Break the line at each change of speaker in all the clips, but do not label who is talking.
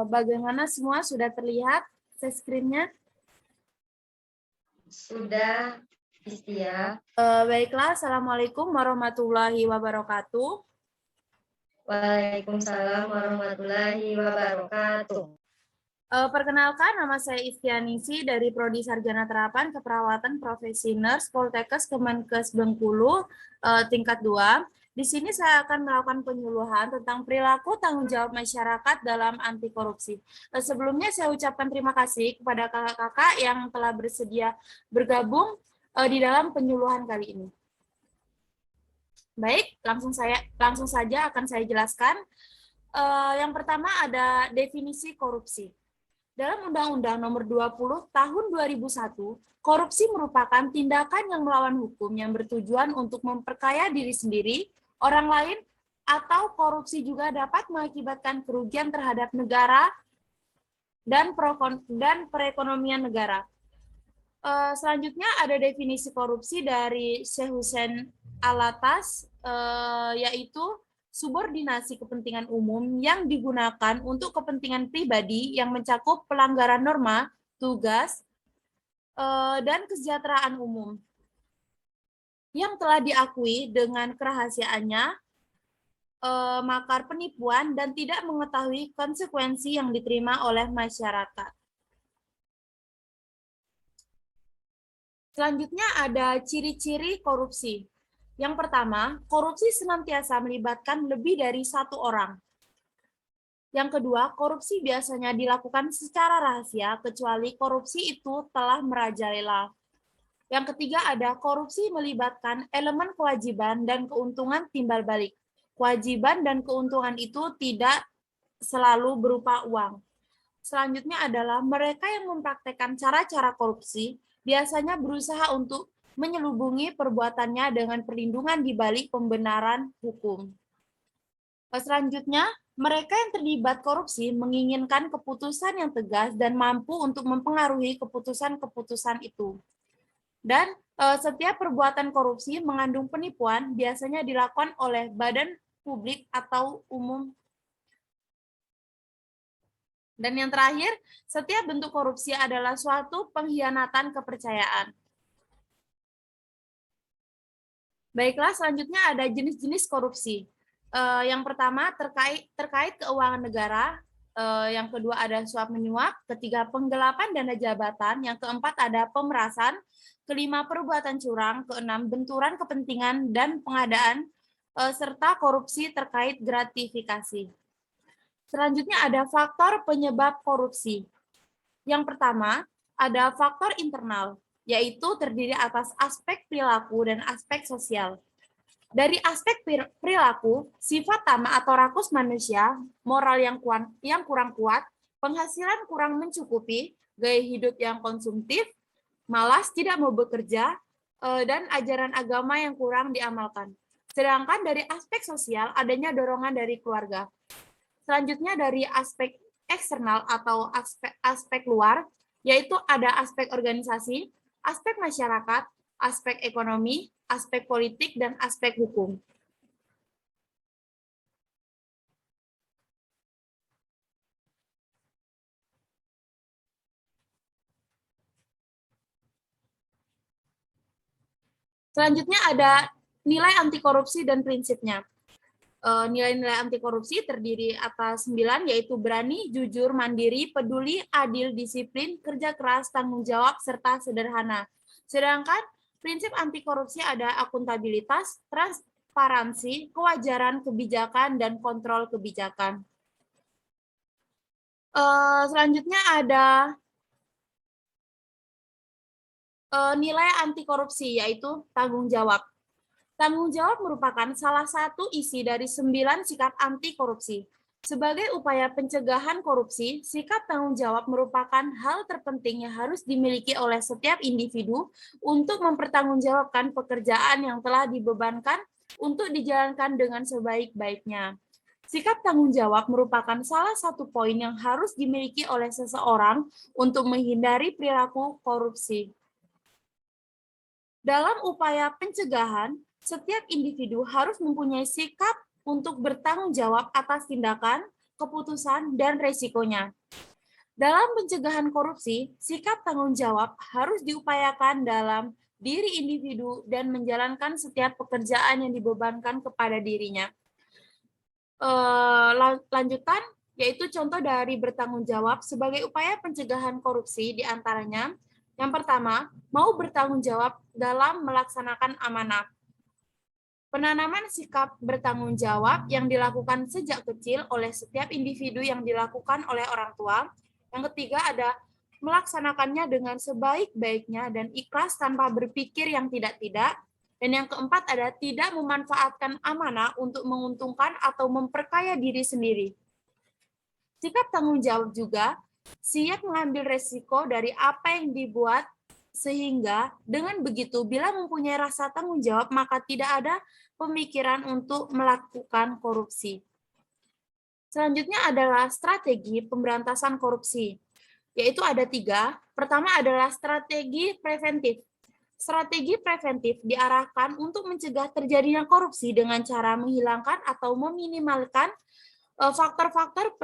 Bagaimana semua sudah terlihat share screen-nya?
Sudah, Istia.
Baiklah, Assalamualaikum warahmatullahi wabarakatuh.
Waalaikumsalam warahmatullahi wabarakatuh.
Perkenalkan, nama saya Istianisi dari Prodi Sarjana Terapan Keperawatan Profesi Nurse Poltekkes Kemenkes Bengkulu, tingkat 2. Di sini saya akan melakukan penyuluhan tentang perilaku tanggung jawab masyarakat dalam anti korupsi. Sebelumnya saya ucapkan terima kasih kepada kakak-kakak yang telah bersedia bergabung di dalam penyuluhan kali ini. Baik, langsung saja akan saya jelaskan. Yang pertama ada definisi korupsi. Dalam Undang-Undang Nomor 20 Tahun 2001, korupsi merupakan tindakan yang melawan hukum yang bertujuan untuk memperkaya diri sendiri, orang lain, atau korupsi juga dapat mengakibatkan kerugian terhadap negara dan perekonomian negara. Selanjutnya ada definisi korupsi dari Syekh Hussein Alatas, yaitu subordinasi kepentingan umum yang digunakan untuk kepentingan pribadi yang mencakup pelanggaran norma, tugas, dan kesejahteraan umum yang telah diakui dengan kerahasiaannya, makar penipuan, dan tidak mengetahui konsekuensi yang diterima oleh masyarakat. Selanjutnya ada ciri-ciri korupsi. Yang pertama, korupsi senantiasa melibatkan lebih dari satu orang. Yang kedua, korupsi biasanya dilakukan secara rahasia, kecuali korupsi itu telah merajalela. Yang ketiga ada korupsi melibatkan elemen kewajiban dan keuntungan timbal balik. Kewajiban dan keuntungan itu tidak selalu berupa uang. Selanjutnya adalah mereka yang mempraktekkan cara-cara korupsi biasanya berusaha untuk menyelubungi perbuatannya dengan perlindungan di balik pembenaran hukum. Selanjutnya, mereka yang terlibat korupsi menginginkan keputusan yang tegas dan mampu untuk mempengaruhi keputusan-keputusan itu. Dan setiap perbuatan korupsi mengandung penipuan biasanya dilakukan oleh badan publik atau umum. Dan yang terakhir, setiap bentuk korupsi adalah suatu pengkhianatan kepercayaan. Baiklah, selanjutnya ada jenis-jenis korupsi. Yang pertama terkait keuangan negara, yang kedua ada suap menyuap, ketiga penggelapan dana jabatan, yang keempat ada pemerasan, kelima perbuatan curang, keenam benturan kepentingan dan pengadaan, serta korupsi terkait gratifikasi. Selanjutnya ada faktor penyebab korupsi. Yang pertama ada faktor internal, yaitu terdiri atas aspek perilaku dan aspek sosial. Dari aspek perilaku, sifat tamak atau rakus manusia, moral yang kurang kuat, penghasilan kurang mencukupi, gaya hidup yang konsumtif, malas tidak mau bekerja, dan ajaran agama yang kurang diamalkan. Sedangkan dari aspek sosial, adanya dorongan dari keluarga. Selanjutnya dari aspek eksternal atau aspek luar, yaitu ada aspek organisasi, aspek masyarakat, aspek ekonomi, aspek politik, dan aspek hukum. Selanjutnya ada nilai anti korupsi dan prinsipnya. Nilai-nilai anti korupsi terdiri atas 9, yaitu berani, jujur, mandiri, peduli, adil, disiplin, kerja keras, tanggung jawab, serta sederhana. Sedangkan prinsip anti korupsi ada akuntabilitas, transparansi, kewajaran kebijakan, dan kontrol kebijakan. Selanjutnya ada nilai anti korupsi, yaitu tanggung jawab. Tanggung jawab merupakan salah satu isi dari 9 sikap anti korupsi. Sebagai upaya pencegahan korupsi, sikap tanggung jawab merupakan hal terpenting yang harus dimiliki oleh setiap individu untuk mempertanggungjawabkan pekerjaan yang telah dibebankan untuk dijalankan dengan sebaik-baiknya. Sikap tanggung jawab merupakan salah satu poin yang harus dimiliki oleh seseorang untuk menghindari perilaku korupsi. Dalam upaya pencegahan, setiap individu harus mempunyai sikap untuk bertanggung jawab atas tindakan, keputusan, dan resikonya. Dalam pencegahan korupsi, sikap tanggung jawab harus diupayakan dalam diri individu dan menjalankan setiap pekerjaan yang dibebankan kepada dirinya. Lanjutan, yaitu contoh dari bertanggung jawab sebagai upaya pencegahan korupsi diantaranya, yang pertama, mau bertanggung jawab dalam melaksanakan amanah. Penanaman sikap bertanggung jawab yang dilakukan sejak kecil oleh setiap individu yang dilakukan oleh orang tua. Yang ketiga ada melaksanakannya dengan sebaik-baiknya dan ikhlas tanpa berpikir yang tidak-tidak. Dan yang keempat ada tidak memanfaatkan amanah untuk menguntungkan atau memperkaya diri sendiri. Sikap tanggung jawab juga siap mengambil resiko dari apa yang dibuat, sehingga dengan begitu bila mempunyai rasa tanggung jawab maka tidak ada pemikiran untuk melakukan korupsi. Selanjutnya adalah strategi pemberantasan korupsi, yaitu ada 3. Pertama adalah strategi preventif. Strategi preventif diarahkan untuk mencegah terjadinya korupsi dengan cara menghilangkan atau meminimalkan faktor-faktor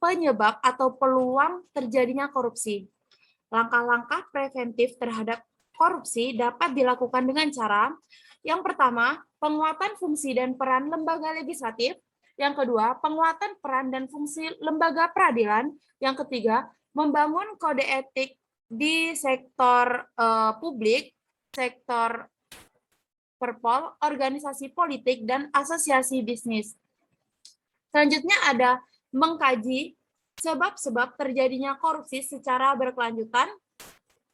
penyebab atau peluang terjadinya korupsi. Langkah-langkah preventif terhadap korupsi dapat dilakukan dengan cara, yang pertama, penguatan fungsi dan peran lembaga legislatif, yang kedua, penguatan peran dan fungsi lembaga peradilan, yang ketiga, membangun kode etik di sektor publik, sektor perpol, organisasi politik, dan asosiasi bisnis. Selanjutnya ada mengkaji sebab-sebab terjadinya korupsi secara berkelanjutan,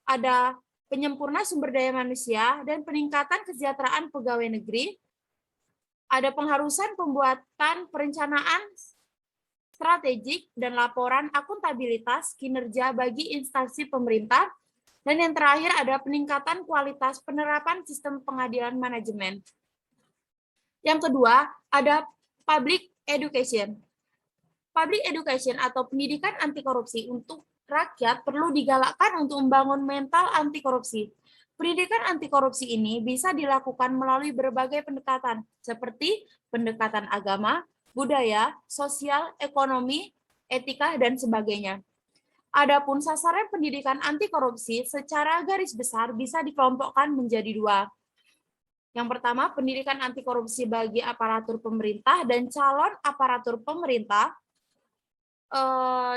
ada penyempurna sumber daya manusia dan peningkatan kesejahteraan pegawai negeri, ada pengharusan pembuatan perencanaan strategik dan laporan akuntabilitas kinerja bagi instansi pemerintah, dan yang terakhir ada peningkatan kualitas penerapan sistem pengadilan manajemen. Yang kedua, ada public education. Public education atau pendidikan anti korupsi untuk rakyat perlu digalakkan untuk membangun mental anti korupsi. Pendidikan anti korupsi ini bisa dilakukan melalui berbagai pendekatan, seperti pendekatan agama, budaya, sosial, ekonomi, etika, dan sebagainya. Adapun sasaran pendidikan anti korupsi secara garis besar bisa dikelompokkan menjadi 2. Yang pertama, pendidikan anti korupsi bagi aparatur pemerintah dan calon aparatur pemerintah.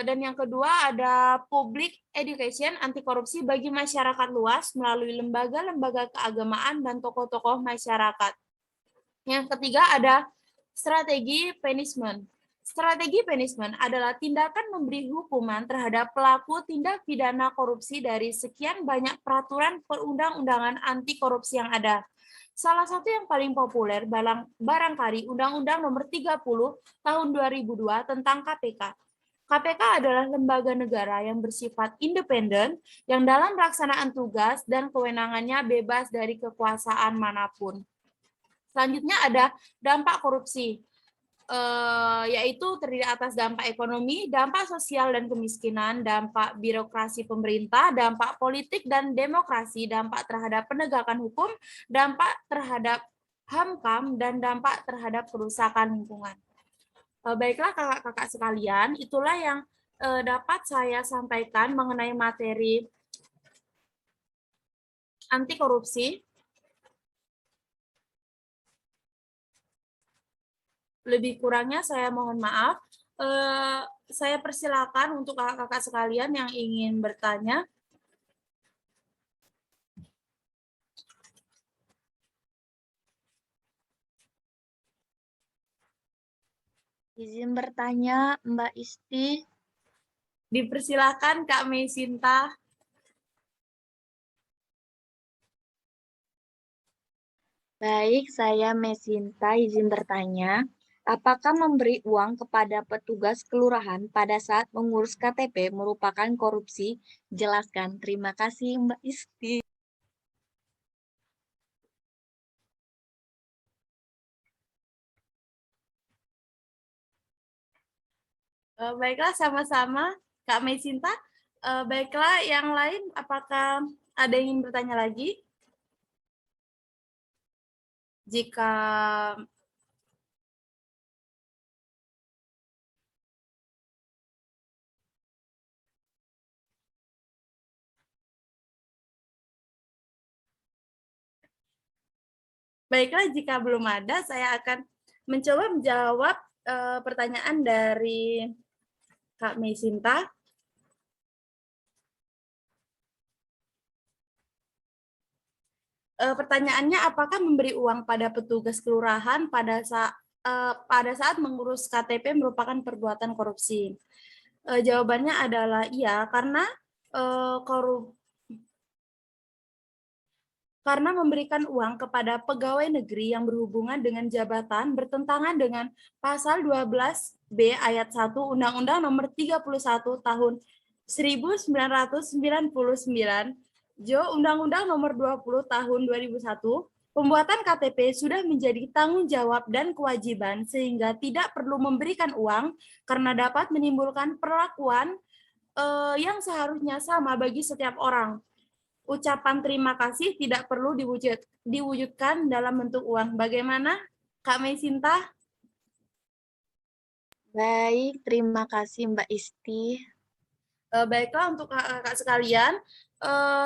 Dan yang kedua ada public education anti korupsi bagi masyarakat luas melalui lembaga-lembaga keagamaan dan tokoh-tokoh masyarakat. Yang ketiga ada strategi punishment. Strategi punishment adalah tindakan memberi hukuman terhadap pelaku tindak pidana korupsi dari sekian banyak peraturan perundang-undangan anti korupsi yang ada. Salah satu yang paling populer barangkali Undang-Undang Nomor 30 Tahun 2002 tentang KPK. KPK adalah lembaga negara yang bersifat independen, yang dalam pelaksanaan tugas dan kewenangannya bebas dari kekuasaan manapun. Selanjutnya ada dampak korupsi, yaitu terdiri atas dampak ekonomi, dampak sosial dan kemiskinan, dampak birokrasi pemerintah, dampak politik dan demokrasi, dampak terhadap penegakan hukum, dampak terhadap HAM-KAM, dan dampak terhadap kerusakan lingkungan. Baiklah kakak-kakak sekalian, itulah yang dapat saya sampaikan mengenai materi anti korupsi. Lebih kurangnya saya mohon maaf. Saya persilakan untuk kakak-kakak sekalian yang ingin bertanya.
Izin bertanya, Mbak Isti.
Dipersilakan Kak Mesinta.
Baik, saya Mesinta, izin bertanya. Apakah memberi uang kepada petugas kelurahan pada saat mengurus KTP merupakan korupsi? Jelaskan. Terima kasih, Mbak Isti.
Baiklah, sama-sama Kak Mesinta. Baiklah, yang lain apakah ada yang ingin bertanya lagi? Jika baiklah, jika belum ada, saya akan mencoba menjawab pertanyaan dari Kak Mesinta. Pertanyaannya, apakah memberi uang pada petugas kelurahan pada saat mengurus KTP merupakan perbuatan korupsi? Jawabannya adalah iya, karena karena memberikan uang kepada pegawai negeri yang berhubungan dengan jabatan bertentangan dengan pasal 12B ayat 1 Undang-Undang Nomor 31 Tahun 1999, Jo Undang-Undang Nomor 20 Tahun 2001, pembuatan KTP sudah menjadi tanggung jawab dan kewajiban sehingga tidak perlu memberikan uang karena dapat menimbulkan perlakuan yang seharusnya sama bagi setiap orang. Ucapan terima kasih tidak perlu diwujudkan dalam bentuk uang. Bagaimana, Kak Mesinta?
Baik, terima kasih Mbak Isti.
Baiklah, untuk kakak sekalian,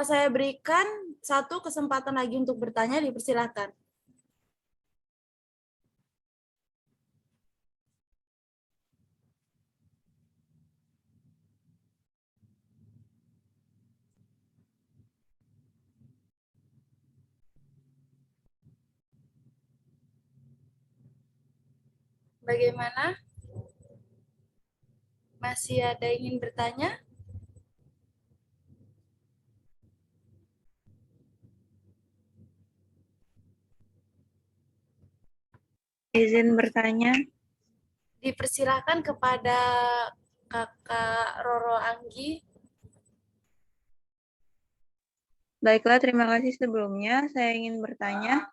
saya berikan satu kesempatan lagi untuk bertanya, dipersilakan. Bagaimana? Masih ada yang ingin bertanya?
Izin bertanya.
Dipersilakan kepada Kakak Roro Anggi.
Baiklah, terima kasih sebelumnya. Saya ingin bertanya,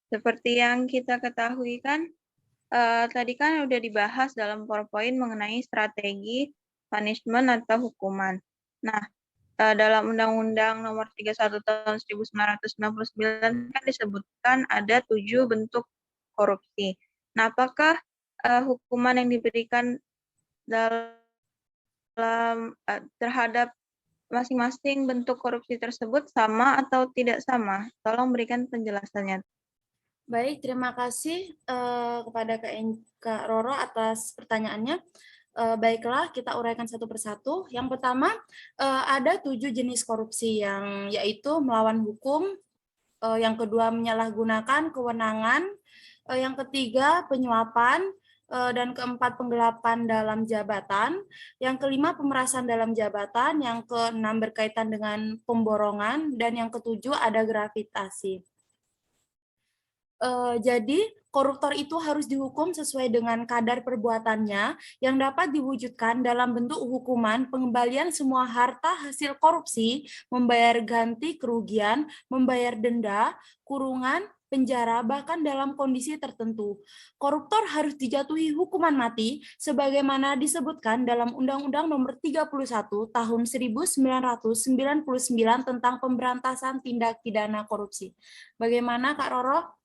seperti yang kita ketahui kan, tadi kan udah dibahas dalam PowerPoint mengenai strategi punishment atau hukuman. Nah, dalam Undang-Undang Nomor 31 Tahun 1999 kan disebutkan ada 7 bentuk korupsi. Nah, apakah hukuman yang diberikan terhadap masing-masing bentuk korupsi tersebut sama atau tidak sama? Tolong berikan penjelasannya.
Baik, terima kasih kepada Kak Roro atas pertanyaannya. Baiklah, kita uraikan satu persatu. Yang pertama, ada 7 jenis korupsi, yang yaitu melawan hukum, yang kedua menyalahgunakan kewenangan, yang ketiga penyuapan, dan keempat penggelapan dalam jabatan, yang kelima pemerasan dalam jabatan, yang keenam berkaitan dengan pemborongan, dan yang ketujuh ada gravitasi. Jadi koruptor itu harus dihukum sesuai dengan kadar perbuatannya yang dapat diwujudkan dalam bentuk hukuman pengembalian semua harta hasil korupsi, membayar ganti kerugian, membayar denda, kurungan, penjara, bahkan dalam kondisi tertentu. Koruptor harus dijatuhi hukuman mati sebagaimana disebutkan dalam Undang-Undang Nomor 31 Tahun 1999 tentang pemberantasan tindak pidana korupsi. Bagaimana Kak Roro?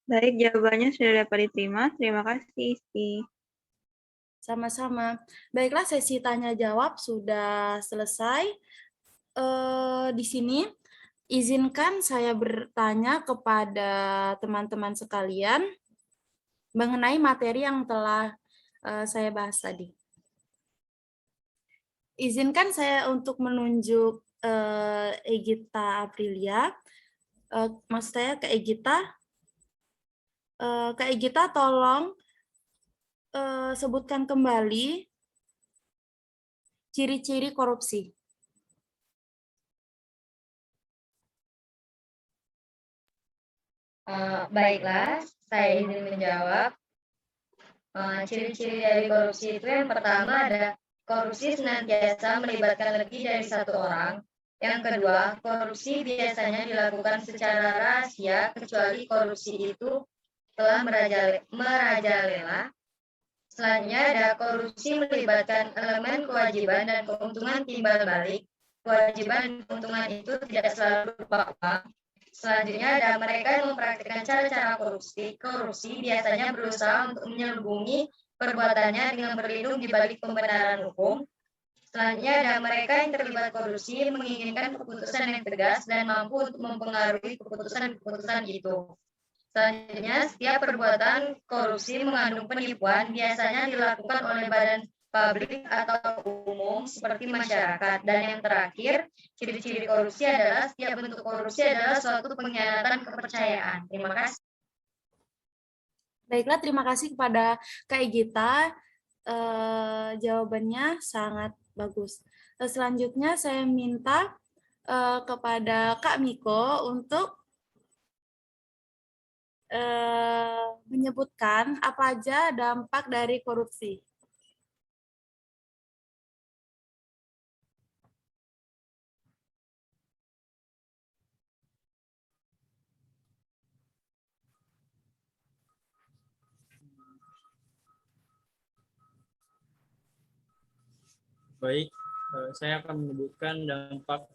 Baik, jawabannya sudah dapat diterima. Terima kasih, Isti.
Sama-sama. Baiklah, sesi tanya jawab sudah selesai. Di sini izinkan saya bertanya kepada teman-teman sekalian mengenai materi yang telah saya bahas tadi. Izinkan saya untuk menunjuk Egita Aprilia. Maksud saya ke Egita. Kak Egita, tolong sebutkan kembali ciri-ciri korupsi.
Baiklah, saya ingin menjawab. Ciri-ciri dari korupsi itu yang pertama ada korupsi senantiasa melibatkan lebih dari satu orang. Yang kedua, korupsi biasanya dilakukan secara rahasia kecuali korupsi itu telah merajalela. Selanjutnya ada korupsi melibatkan elemen kewajiban dan keuntungan timbal balik. Kewajiban dan keuntungan itu tidak selalu berupa uang. Selanjutnya ada mereka yang mempraktikkan cara-cara korupsi. Korupsi biasanya berusaha untuk menyelubungi perbuatannya dengan berlindung di balik pembenaran hukum. Selanjutnya ada mereka yang terlibat korupsi menginginkan keputusan yang tegas dan mampu untuk mempengaruhi keputusan-keputusan itu. Selanjutnya, setiap perbuatan korupsi mengandung penipuan biasanya dilakukan oleh badan publik atau umum seperti masyarakat. Dan yang terakhir, ciri-ciri korupsi adalah setiap bentuk korupsi adalah suatu pengkhianatan kepercayaan. Terima kasih.
Baiklah, terima kasih kepada Kak Gita. Jawabannya sangat bagus. Selanjutnya saya minta kepada Kak Miko untuk menyebutkan apa aja dampak dari korupsi.
Baik, saya akan menyebutkan dampak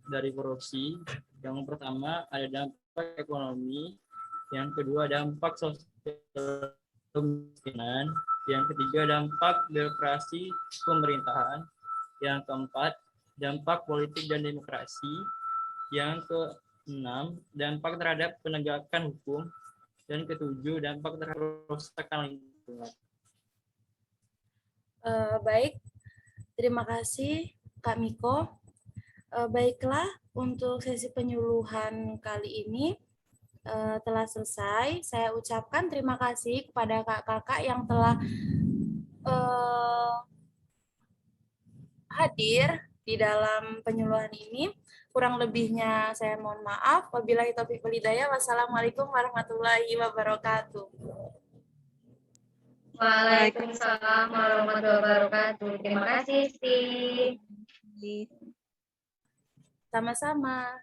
dari korupsi. Yang pertama ada dampak ekonomi, yang kedua dampak sosial kemiskinan, yang ketiga dampak birokrasi pemerintahan, yang keempat dampak politik dan demokrasi, yang keenam dampak terhadap penegakan hukum, dan ketujuh dampak terhadap kerusakan lingkungan.
Baik, terima kasih Kak Miko. Baiklah, untuk sesi penyuluhan kali ini telah selesai. Saya ucapkan terima kasih kepada kakak-kakak yang telah hadir di dalam penyuluhan ini. Kurang lebihnya saya mohon maaf. Wabillahi taufiq wal hidayah. Wassalamualaikum warahmatullahi wabarakatuh.
Waalaikumsalam warahmatullahi wabarakatuh. Terima kasih, Sti.
Sama-sama.